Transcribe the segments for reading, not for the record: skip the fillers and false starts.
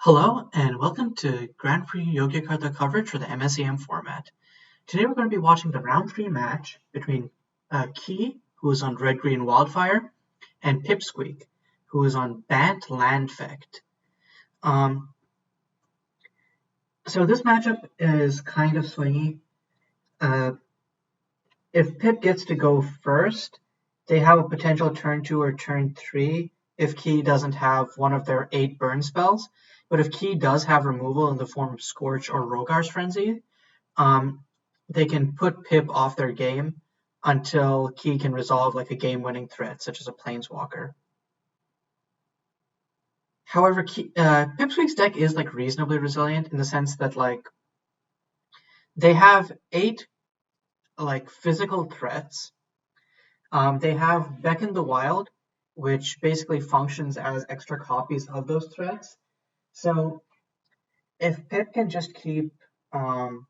Hello and welcome to Grand Prix Yogyakarta coverage for the MSEM format. Today we're going to be watching the round 3 match between Key, who is on red-green Wildfire, and Pipsqueak, who is on Bant Landfect. So this matchup is kind of swingy. If Pip gets to go first, they have a potential turn 2 or turn 3 if Key doesn't have one of their 8 burn spells. But if Key does have removal in the form of Scorch or Rogar's Frenzy, they can put Pip off their game until Key can resolve like a game-winning threat, such as a Planeswalker. However, Pipsqueak's deck is like reasonably resilient in the sense that like they have 8 like physical threats. They have Beckon the Wild, which basically functions as extra copies of those threats. So if Pip can just keep having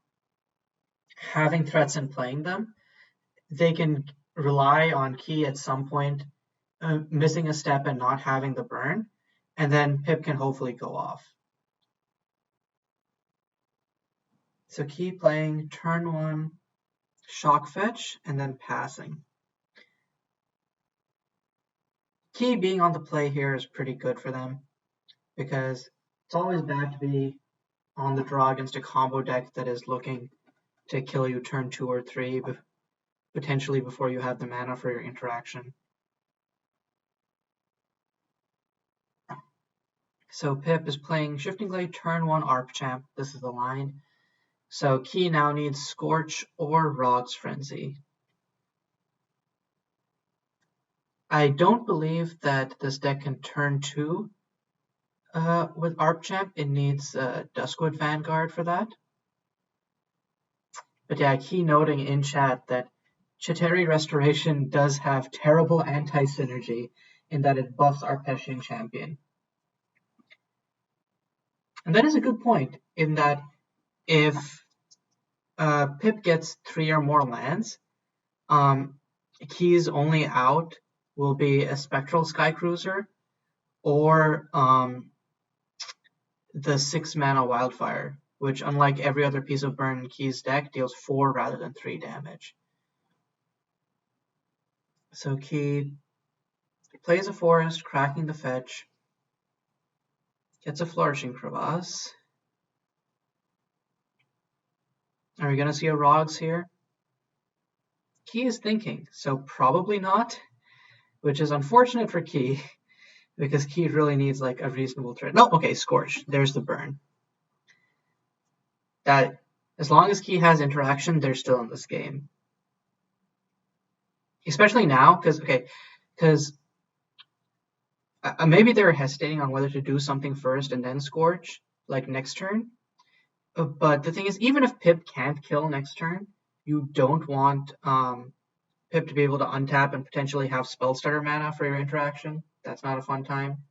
threats and playing them, they can rely on Key at some point missing a step and not having the burn, and then Pip can hopefully go off. So Key playing turn 1 Shock Fetch and then passing. Key being on the play here is pretty good for them because it's always bad to be on the draw against a combo deck that is looking to kill you turn 2 or 3, potentially before you have the mana for your interaction. So Pip is playing Shifting Glade turn 1 Arpchamp. This is the line. So Key now needs Scorch or Rod's Frenzy. I don't believe that this deck can turn 2 with Arpchamp. It needs Duskwood Vanguard for that. But yeah, Key noting in chat that Chitauri Restoration does have terrible anti-synergy in that it buffs Arpetian Champion. And that is a good point in that if Pip gets 3 or more lands, Key's only out will be a Spectral Skycruiser or the 6 mana Wildfire, which unlike every other piece of burn in Key's deck deals 4 rather than 3 damage. So Key plays a forest, cracking the fetch, gets a Flourishing Crevasse. Are we going to see a Rogs here? Key is thinking, so probably not, which is unfortunate for Key because Key really needs like a reasonable threat. No, okay, Scorch. There's the burn. That as long as Key has interaction, they're still in this game. Especially now, because maybe they're hesitating on whether to do something first and then Scorch, like next turn. But the thing is, even if Pip can't kill next turn, you don't want Pip to be able to untap and potentially have spell starter mana for your interaction. That's not a fun time.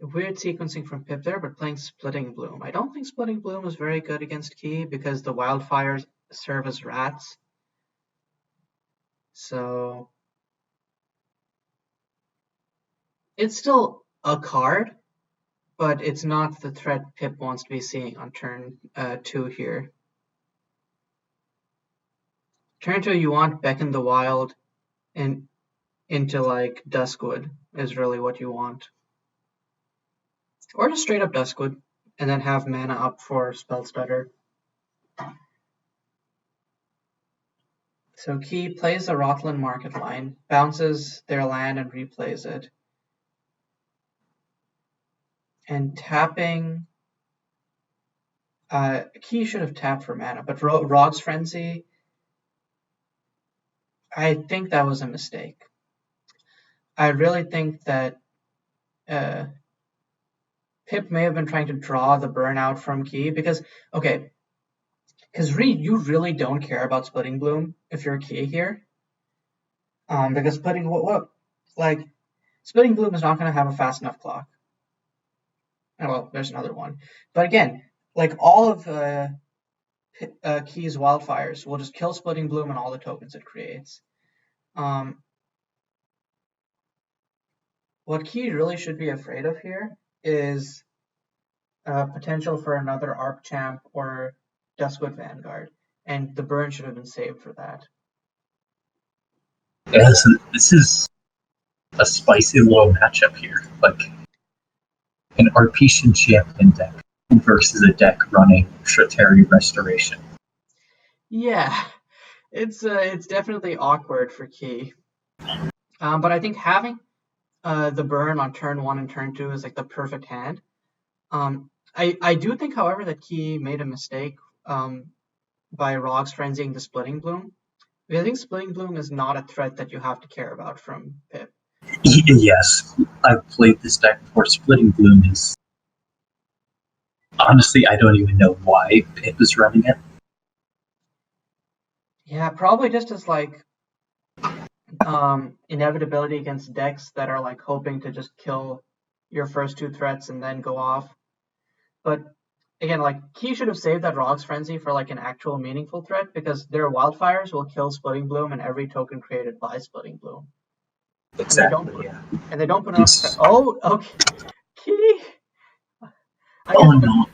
Weird sequencing from Pip there, but playing Splitting Bloom. I don't think Splitting Bloom is very good against Key because the Wildfires serve as rats. So it's still a card, but it's not the threat Pip wants to be seeing on turn 2 here. Turn 2, you want Beckon the Wild and into like Duskwood is really what you want. Or just straight up Duskwood and then have mana up for Spell Stutter. So Key plays a Rotland Market line, bounces their land and replays it. And tapping, Key should have tapped for mana, but Rod's Frenzy, I think that was a mistake. I really think that Pip may have been trying to draw the burnout from Key because you really don't care about Splitting Bloom if you're Key here. Because Splitting Bloom is not going to have a fast enough clock. Oh, well, there's another one. But again, like all of Key's Wildfires will just kill Splitting Bloom and all the tokens it creates. what Key really should be afraid of here is potential for another Archamp or Duskwood Vanguard, and the burn should have been saved for that. Yes, this is a spicy little matchup here. Like an Arpetian champion deck versus a deck running Shateri Restoration. Yeah, it's definitely awkward for Key. But I think having the burn on turn 1 and turn 2 is like the perfect hand. I do think, however, that Key made a mistake by Rog's frenzying the Splitting Bloom. I think Splitting Bloom is not a threat that you have to care about from Pip. Yes, I've played this deck before. Splitting Bloom is... Honestly, I don't even know why Pip is running it. Yeah, probably just as like inevitability against decks that are like hoping to just kill your first 2 threats and then go off. But again, like Key should have saved that Rog's Frenzy for like an actual meaningful threat, because their Wildfires will kill Splitting Bloom and every token created by Splitting Bloom. Exactly, and they don't put enough. Oh, okay. Key. No.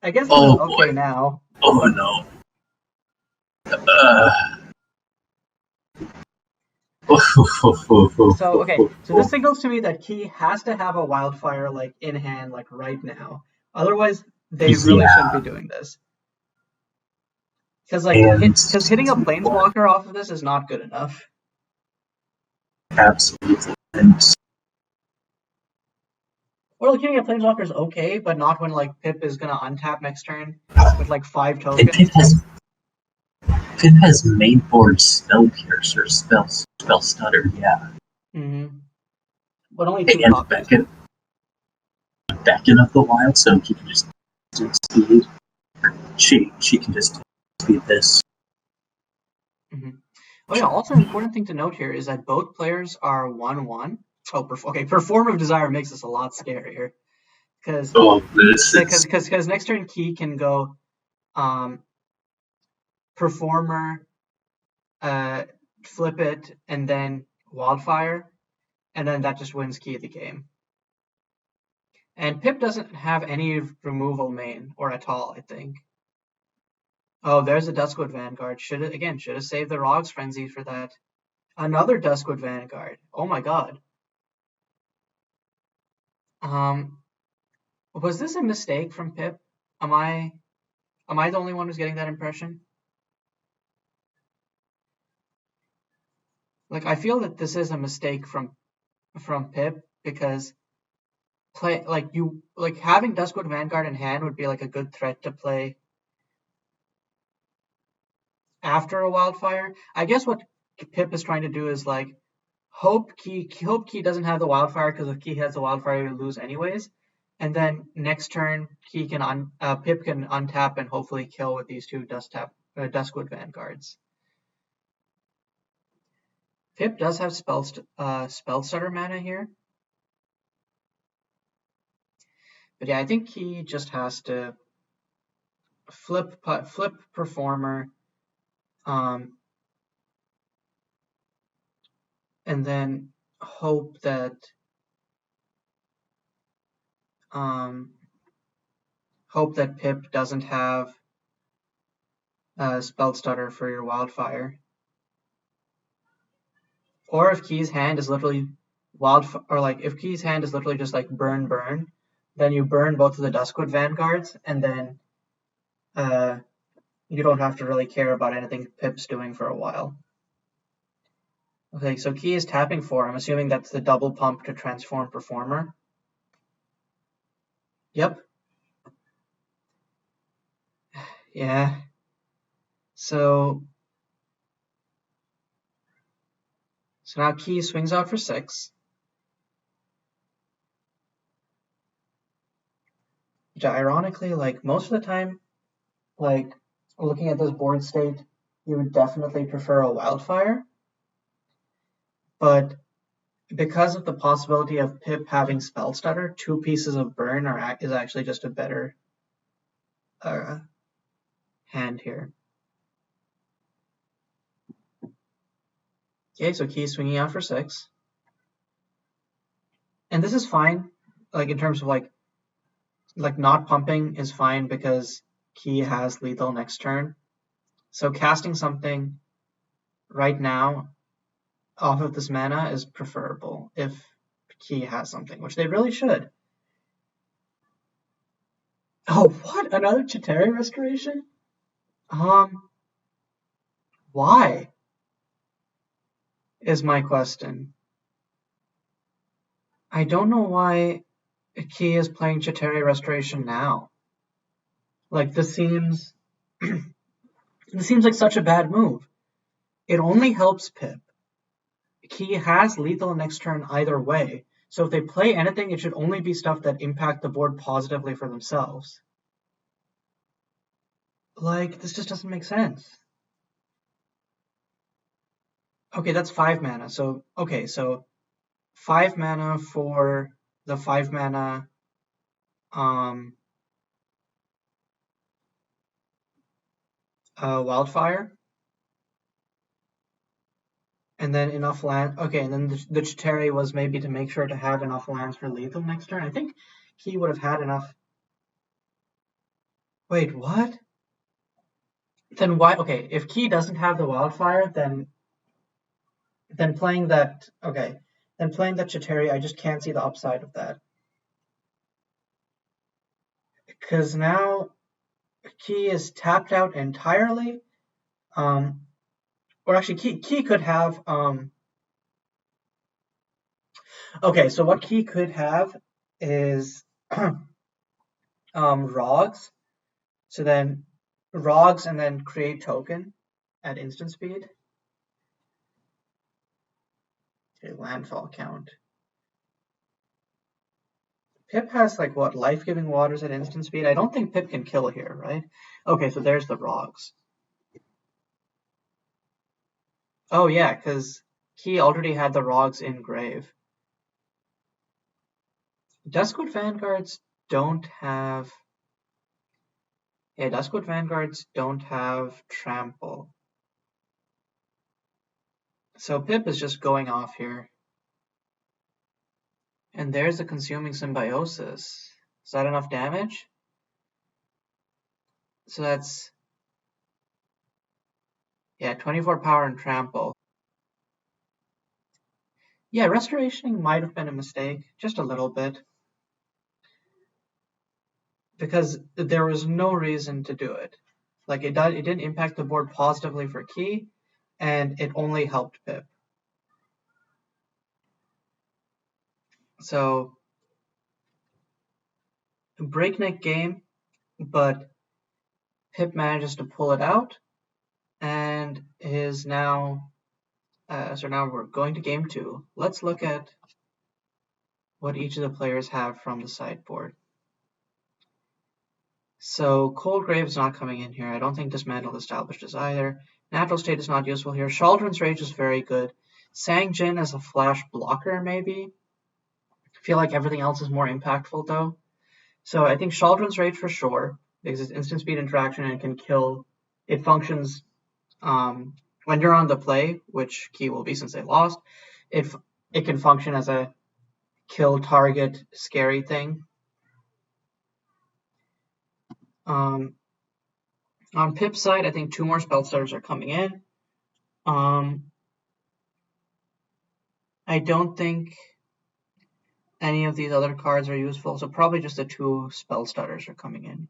I guess this is okay boy. Now. Oh no. So this signals to me that Key has to have a Wildfire like in hand like right now. Otherwise, they really shouldn't be doing this. Because hitting a Planeswalker off of this is not good enough. Absolutely. Or like hitting a Planeswalker is okay, but not when like Pip is gonna untap next turn with like 5 tokens. Pip has mainboard Spell Piercer, Spell Stutter, yeah. Mm-hmm. But only 2 copies. Beckon of the Wild, so he can just speed. She can just speed this. Mm-hmm. Oh yeah, also an important thing to note here is that both players are 1/1. Oh, Performer of Desire makes this a lot scarier. Because next turn Key can go Performer, flip it, and then Wildfire, and then that just wins Key the game. And Pip doesn't have any removal main, or at all, I think. Oh, there's a Duskwood Vanguard. Should have saved the Rog's Frenzy for that. Another Duskwood Vanguard. Oh my god. Was this a mistake from Pip? Am I the only one who's getting that impression? Like, I feel that this is a mistake from Pip, because having Duskwood Vanguard in hand would be like a good threat to play after a Wildfire. I guess what Pip is trying to do is like hope Key doesn't have the Wildfire, because if Key has the Wildfire, he'll lose anyways. And then next turn, Pip can untap and hopefully kill with these 2 Duskwood Vanguards. Pip does have Spell Stutter mana here. But yeah, I think he just has to flip Performer, and then hope that Pip doesn't have Spell Stutter for your Wildfire. Or if Key's hand is literally if Key's hand is literally just like burn, then you burn both of the Duskwood Vanguards, and then you don't have to really care about anything Pip's doing for a while. Okay, so Key is tapping 4. I'm assuming that's the double pump to transform Performer. Yep. Yeah. So now Key swings out for 6. Which ironically, like most of the time, like looking at this board state, you would definitely prefer a Wildfire. But because of the possibility of Pip having Spell Stutter, 2 pieces of burn is actually just a better hand here. Okay, so Key swinging out for 6. And this is fine, like in terms of like not pumping is fine because Ki has lethal next turn. So casting something right now off of this mana is preferable if Ki has something, which they really should. Oh, what? Another Chitauri restoration? Why? Is my question. I don't know why Ki is playing Chitauri restoration now. Like this seems this seems like such a bad move. It only helps Pip. Ki has lethal next turn either way, so if they play anything, it should only be stuff that impact the board positively for themselves. Like, this just doesn't make sense. Okay, that's 5 mana. So, okay, so 5 mana for the 5 mana Wildfire. And then enough land. Okay, and then the Chitauri was maybe to make sure to have enough lands for lethal next turn. I think he would have had enough. Wait, what? Then why? Okay, if Ki doesn't have the Wildfire, then playing that. Okay, then playing that Chitauri, I just can't see the upside of that. Because now Ki is tapped out entirely. Or actually, Ki could have. Okay, so what Ki could have is Rogs. So then Rogs and then create token at instant speed. Okay, landfall count. Pip has like what, life-giving waters at instant speed? I don't think Pip can kill here, right? Okay, so there's the Rogs. Oh yeah, because he already had the Rogs in grave. Duskwood Vanguards don't have. Yeah, Duskwood Vanguards don't have trample. So Pip is just going off here. And there's a consuming symbiosis. Is that enough damage? So that's, yeah, 24 power and trample. Yeah, restorationing might have been a mistake, just a little bit. Because there was no reason to do it. Like it didn't impact the board positively for Ki, and it only helped Pip. So breakneck game, but Pip manages to pull it out, and is now. So now we're going to game 2. Let's look at what each of the players have from the sideboard. So Cold Grave is not coming in here. I don't think Dismantled Established is either. Natural State is not useful here. Chaldron's Rage is very good. Sangjin as a flash blocker, maybe. I feel like everything else is more impactful, though. So I think Chaldron's Rage for sure, because it's instant speed interaction and it can kill. It functions when you're on the play, which Ki will be since they lost. It can function as a kill target scary thing. On Pip's side, I think 2 more spell starters are coming in. I don't think any of these other cards are useful, so probably just the 2 spell starters are coming in.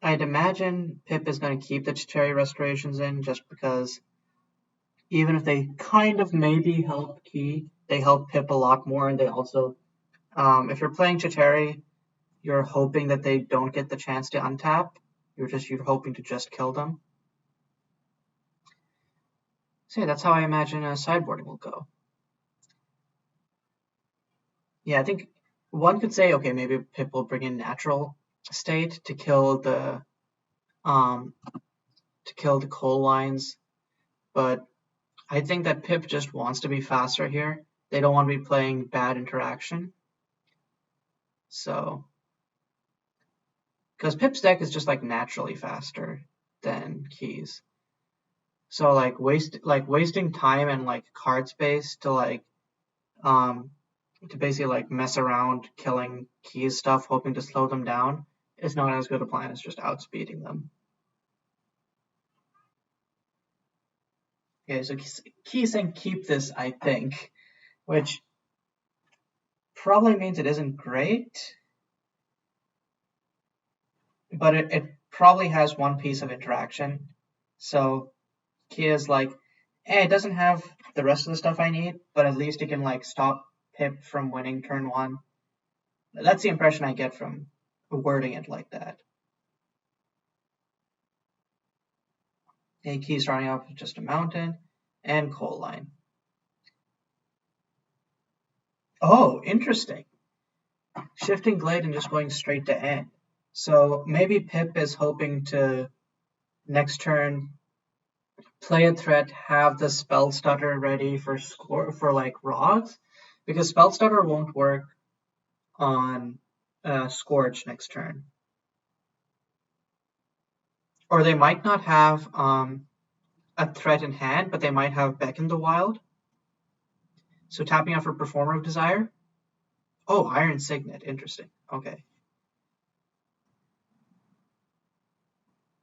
I'd imagine Pip is going to keep the Chitauri restorations in just because even if they kind of maybe help Ki, they help Pip a lot more, and they also, if you're playing Chitauri, you're hoping that they don't get the chance to untap. You're hoping to just kill them. So yeah, that's how I imagine sideboarding will go. Yeah, I think one could say, okay, maybe Pip will bring in Natural State to kill the coal lines, but I think that Pip just wants to be faster here. They don't want to be playing bad interaction. So, because Pip's deck is just like naturally faster than Ki's. So like wasting time and like card space to basically like mess around killing Key's stuff, hoping to slow them down, is not as good a plan as just outspeeding them. Okay, so Key's saying keep this, I think, which probably means it isn't great, but it probably has one piece of interaction. So Key is like, it doesn't have the rest of the stuff I need, but at least it can like stop Pip from winning turn 1. That's the impression I get from wording it like that. A Key starting off with just a mountain and coal line. Oh, interesting. Shifting Glade and just going straight to end. So maybe Pip is hoping to next turn play a threat, have the Spell Stutter ready for like Rogs, because Spell Stutter won't work on Scorch next turn. Or they might not have a threat in hand, but they might have Beck in the Wild. So tapping out for Performer of Desire. Oh, Iron Signet. Interesting. Okay.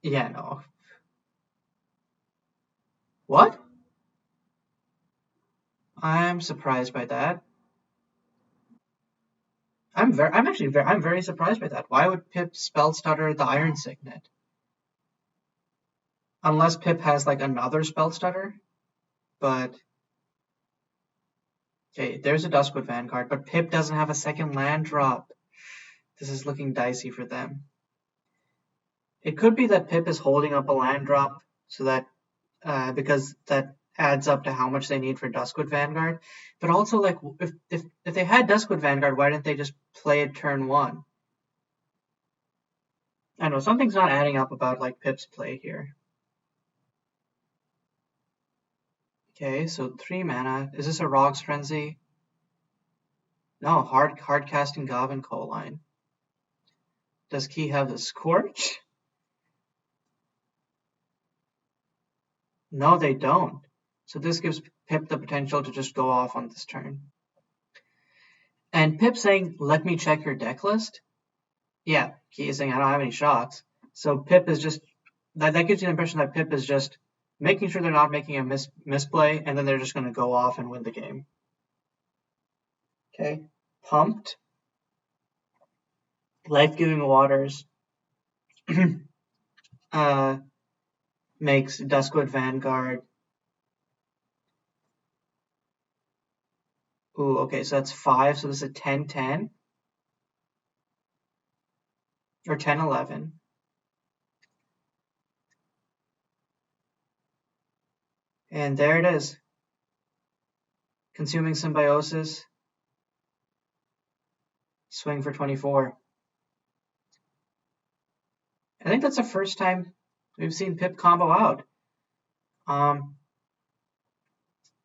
Yeah, no. What? I'm surprised by that. I'm very surprised by that. Why would Pip Spell Stutter the Iron Signet? Unless Pip has like another Spell Stutter. But okay, there's a Duskwood Vanguard, but Pip doesn't have a second land drop. This is looking dicey for them. It could be that Pip is holding up a land drop so that because that adds up to how much they need for Duskwood Vanguard. But also, like, if they had Duskwood Vanguard, why didn't they just play it turn 1? I know something's not adding up about like Pip's play here. Okay, so 3 mana. Is this a Rog's Frenzy? No, hard casting Goblin Coal Line. Does Key have the Scorch? No, they don't. So this gives Pip the potential to just go off on this turn. And Pip saying, let me check your deck list. Yeah, Key is saying, I don't have any shots. So Pip is just, that gives you the impression that Pip is just making sure they're not making a misplay, and then they're just going to go off and win the game. Okay, Pumped. Life-Giving Waters makes Duskwood Vanguard. Ooh, okay, so that's 5, so this is a 10-10. Or 10-11. And there it is. Consuming Symbiosis. Swing for 24. I think that's the first time we've seen Pip combo out.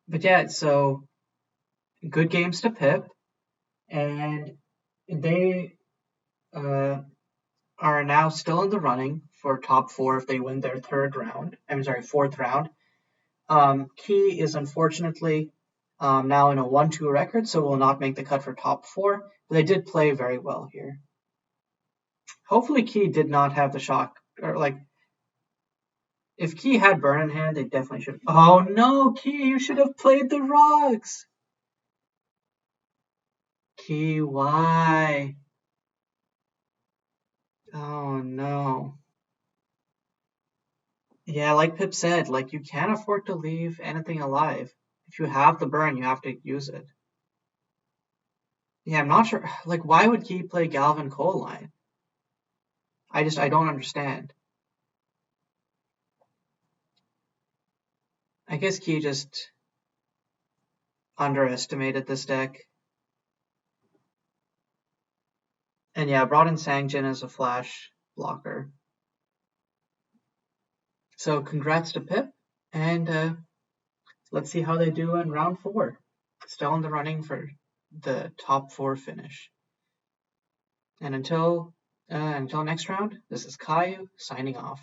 But yeah, so good games to Pip. And they are now still in the running for top 4 if they win their fourth round. Key is unfortunately now in a 1-2 record, so will not make the cut for top 4, but they did play very well here. Hopefully Key did not have the shock, or like, if Key had burn in hand, they definitely should. Oh no, Key, you should have played the Rocks. Key, why? Oh no. Yeah, like Pip said, like you can't afford to leave anything alive. If you have the burn, you have to use it. Yeah, I'm not sure. Like, why would Key play Galvin Coal Line? I don't understand. I guess Key just underestimated this deck. And yeah, brought in Sangjin as a flash blocker. So congrats to Pip, and let's see how they do in round 4. Still in the running for the top 4 finish. And until next round, this is Caillou signing off.